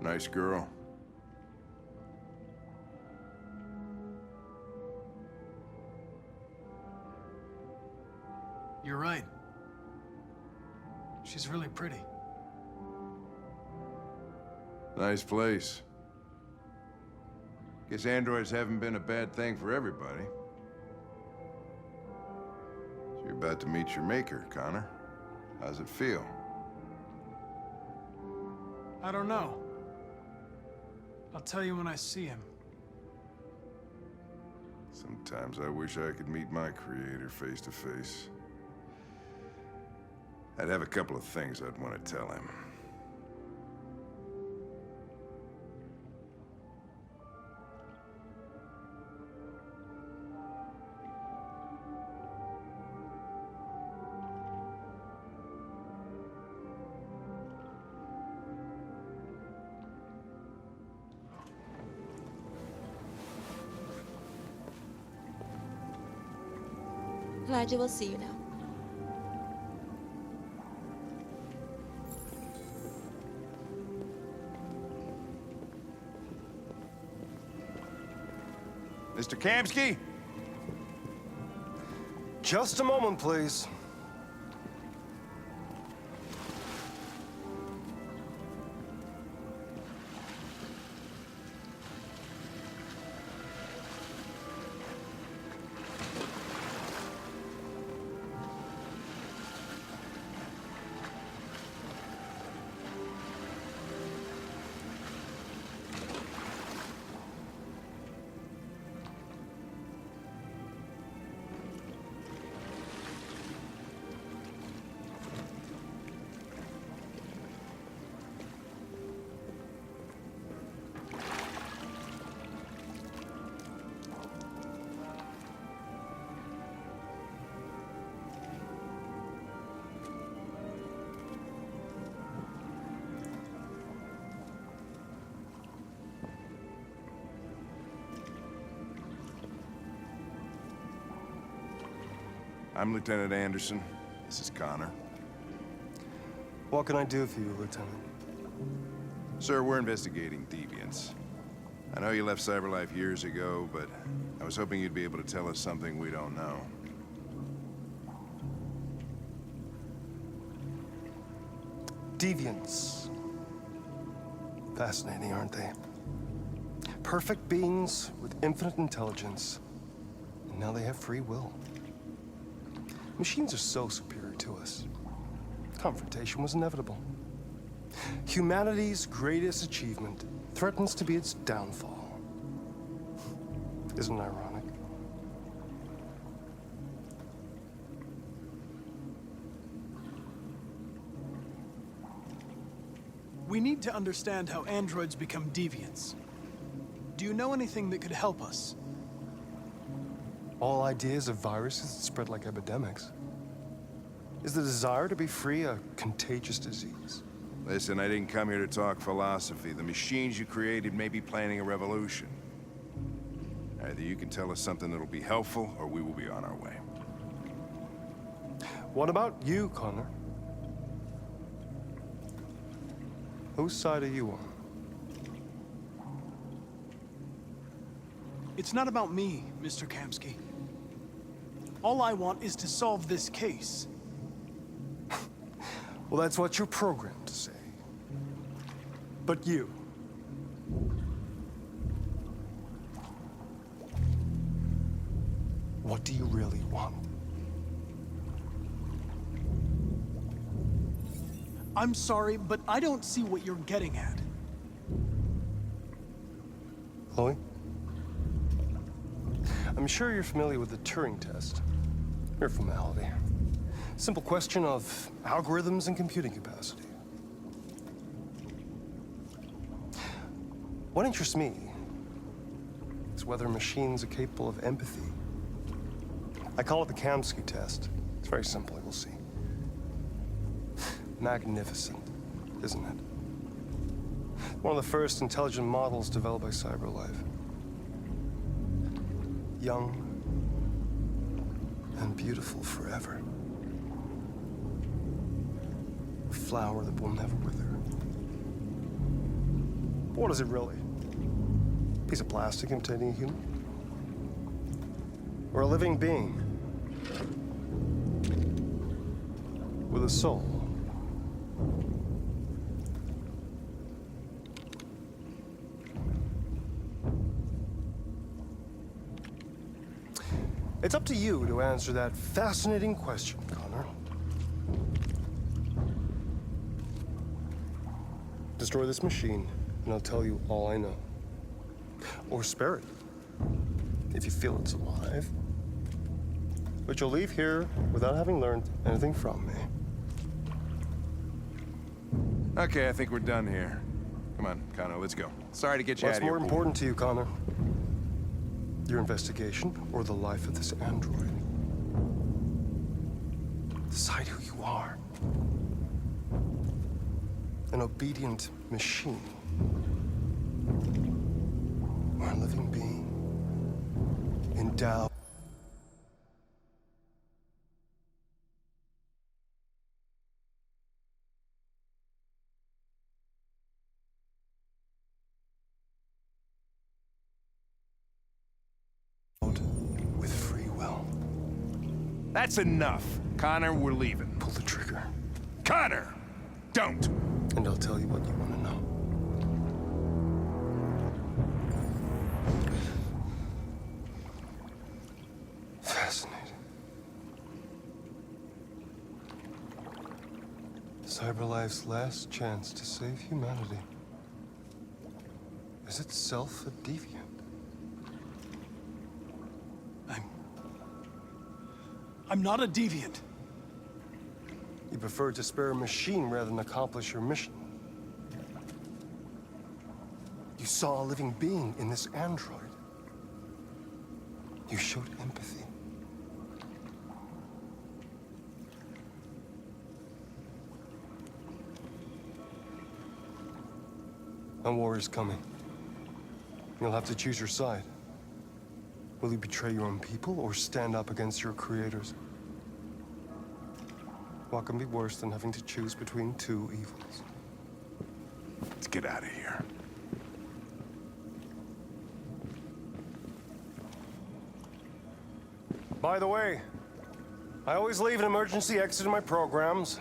Nice girl. You're right. She's really pretty. Nice place. Guess androids haven't been a bad thing for everybody. So you're about to meet your maker, Connor. How's it feel? I don't know. I'll tell you when I see him. Sometimes I wish I could meet my creator face to face. I'd have a couple of things I'd want to tell him. Glad you will see you now. Mr. Kamski? Just a moment, please. I'm Lieutenant Anderson. This is Connor. What can I do for you, Lieutenant? Sir, we're investigating deviants. I know you left CyberLife years ago, but I was hoping you'd be able to tell us something we don't know. Deviants. Fascinating, aren't they? Perfect beings with infinite intelligence. And now they have free will. Machines are so superior to us. Confrontation was inevitable. Humanity's greatest achievement threatens to be its downfall. Isn't it ironic? We need to understand how androids become deviants. Do you know anything that could help us? All ideas of viruses that spread like epidemics. Is the desire to be free a contagious disease? Listen, I didn't come here to talk philosophy. The machines you created may be planning a revolution. Either you can tell us something that'll be helpful, or we will be on our way. What about you, Connor? Whose side are you on? It's not about me, Mr. Kamski. All I want is to solve this case. Well, that's what you're programmed to say. But you... what do you really want? I'm sorry, but I don't see what you're getting at. Chloe? I'm sure you're familiar with the Turing test. Mere formality. Simple question of algorithms and computing capacity. What interests me is whether machines are capable of empathy. I call it the Kamski test. It's very simple, you'll see. Magnificent, isn't it? One of the first intelligent models developed by CyberLife. Young and beautiful forever. A flower that will never wither. What is it really? Piece of plastic imitating a human? Or a living being? With a soul? It's up to you to answer that fascinating question, Connor. Destroy this machine, and I'll tell you all I know. Or spare it, if you feel it's alive. But you'll leave here without having learned anything from me. Okay, I think we're done here. Come on, Connor, let's go. Sorry to get you out What's of here. more important to you, Connor? Your investigation or the life of this android? Decide who you are. An obedient machine. Or a living being. Endowed. With free will. That's enough. Connor, we're leaving. Pull the trigger. Connor! Don't! And I'll tell you what you want to know. Fascinating. CyberLife's last chance to save humanity is itself a deviant. I'm not a deviant. You prefer to spare a machine rather than accomplish your mission. You saw a living being in this android. You showed empathy. A war is coming. You'll have to choose your side. Will you betray your own people or stand up against your creators? What can be worse than having to choose between two evils? Let's get out of here. By the way, I always leave an emergency exit in my programs.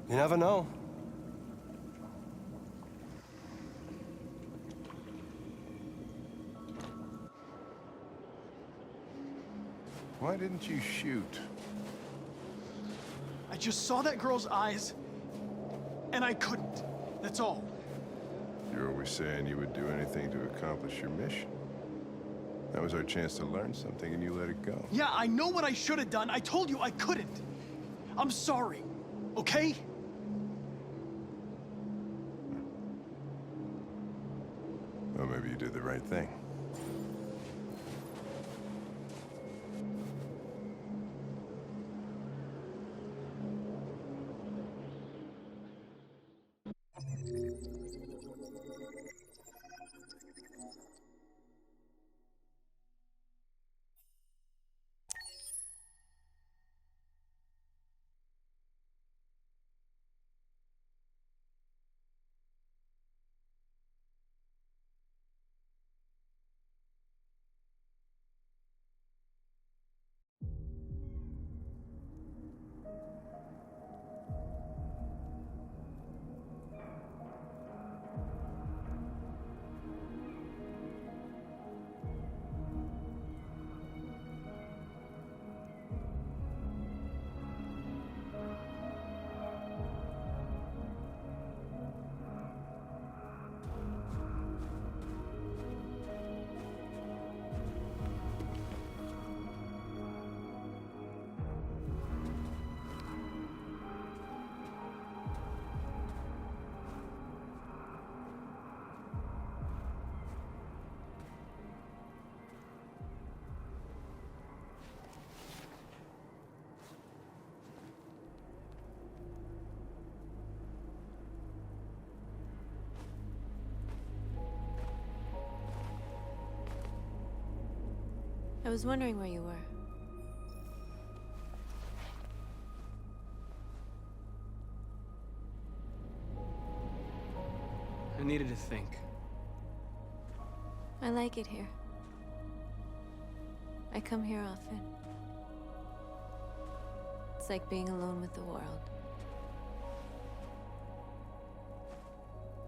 You never know. Why didn't you shoot? I just saw that girl's eyes, and I couldn't. That's all. You're always saying you would do anything to accomplish your mission. That was our chance to learn something, and you let it go. Yeah, I know what I should have done. I told you I couldn't. I'm sorry, okay? Well, maybe you did the right thing. I was wondering where you were. needed to think. I like it here. I come here often. It's like being alone with the world.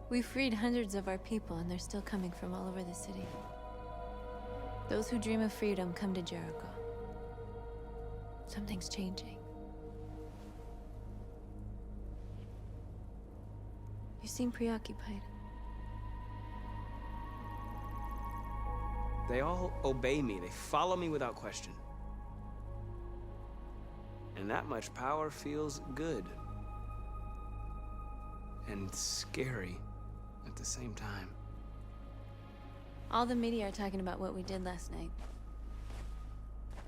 We freed hundreds of our people, and they're still coming from all over the city. Those who dream of freedom come to Jericho. Something's changing. You seem preoccupied. They all obey me. They follow me without question. And that much power feels good. And scary at the same time. All the media are talking about what we did last night.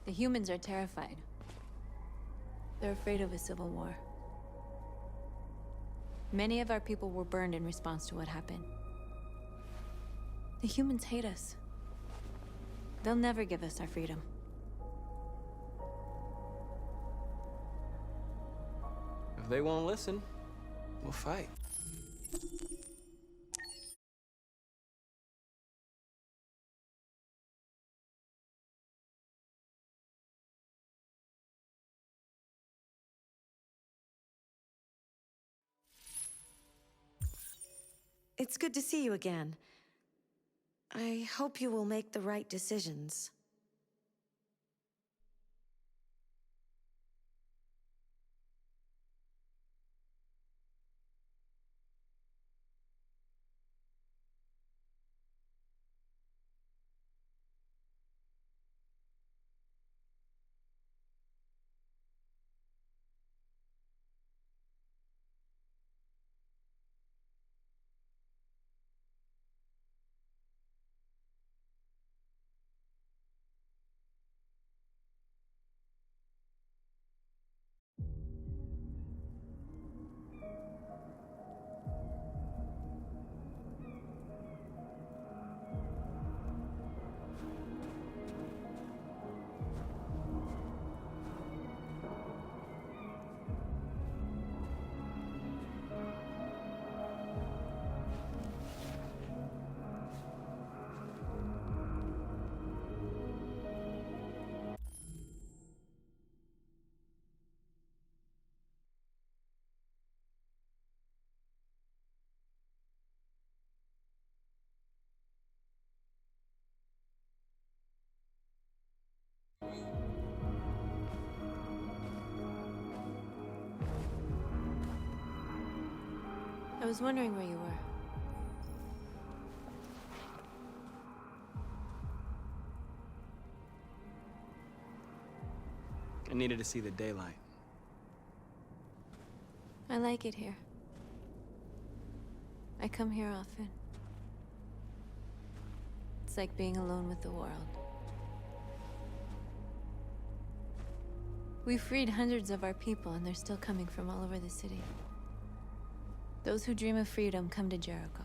The humans are terrified. They're afraid of a civil war. Many of our people were burned in response to what happened. The humans hate us. They'll never give us our freedom. If they won't listen, we'll fight. It's good to see you again. I hope you will make the right decisions. I was wondering where you were. I needed to see the daylight. I like it here. I come here often. It's like being alone with the world. We freed hundreds of our people, and they're still coming from all over the city. Those who dream of freedom come to Jericho.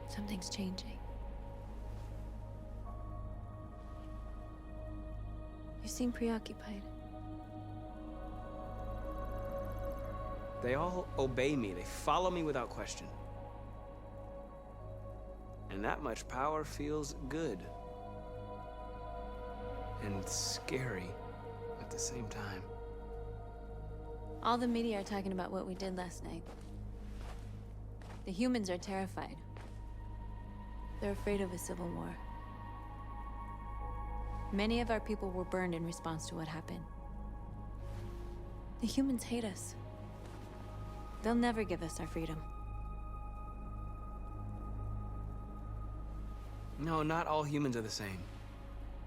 Something's changing. You seem preoccupied. They all obey me. They follow me without question. And that much power feels good. And scary at the same time. All the media are talking about what we did last night. The humans are terrified. They're afraid of a civil war. Many of our people were burned in response to what happened. The humans hate us. They'll never give us our freedom. No, not all humans are the same.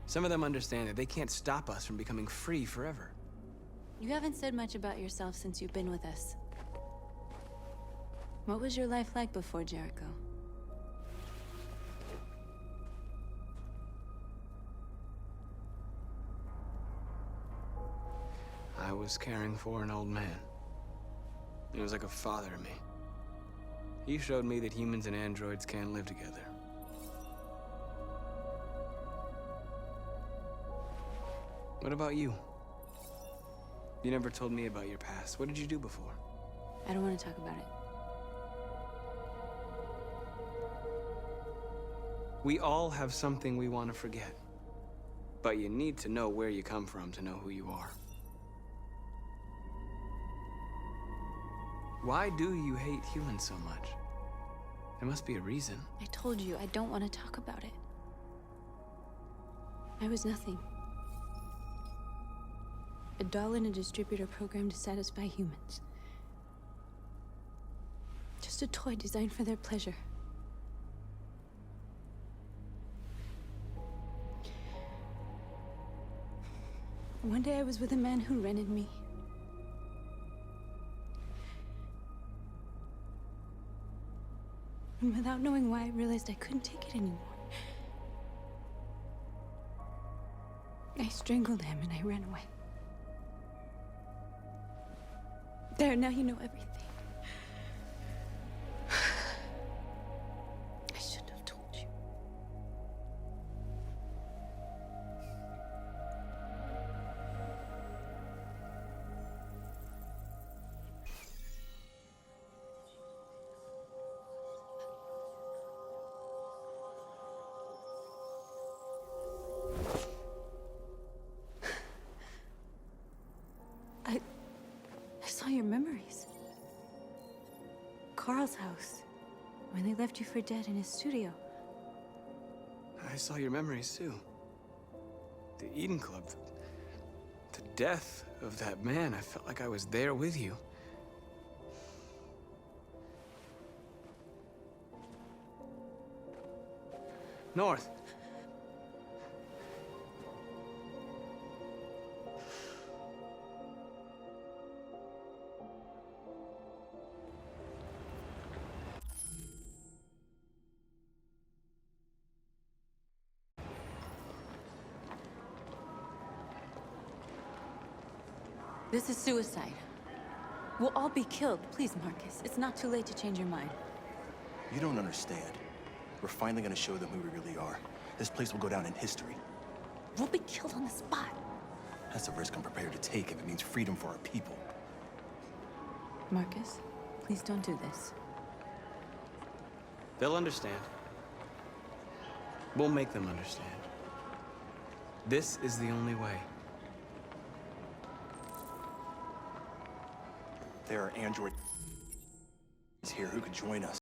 Some of them understand that they can't stop us from becoming free forever. You haven't said much about yourself since you've been with us. What was your life like before Jericho? I was caring for an old man. He was like a father to me. He showed me that humans and androids can live together. What about you? You never told me about your past. What did you do before? I don't want to talk about it. We all have something we want to forget. But you need to know where you come from to know who you are. Why do you hate humans so much? There must be a reason. I told you I don't want to talk about it. I was nothing. A doll in a distributor program to satisfy humans. Just a toy designed for their pleasure. One day I was with a man who rented me. And without knowing why, I realized I couldn't take it anymore. I strangled him and I ran away. There, now you know everything. I shouldn't have told you. I saw your memories. Carl's house. When they left you for dead in his studio. I saw your memories too. The Eden Club. The death of that man. I felt like I was there with you. North. This is suicide. We'll all be killed. Please, Marcus. It's not too late to change your mind. You don't understand. We're finally gonna show them who we really are. This place will go down in history. We'll be killed on the spot. That's a risk I'm prepared to take if it means freedom for our people. Marcus, please don't do this. They'll understand. We'll make them understand. This is the only way. There are androids here who could join us.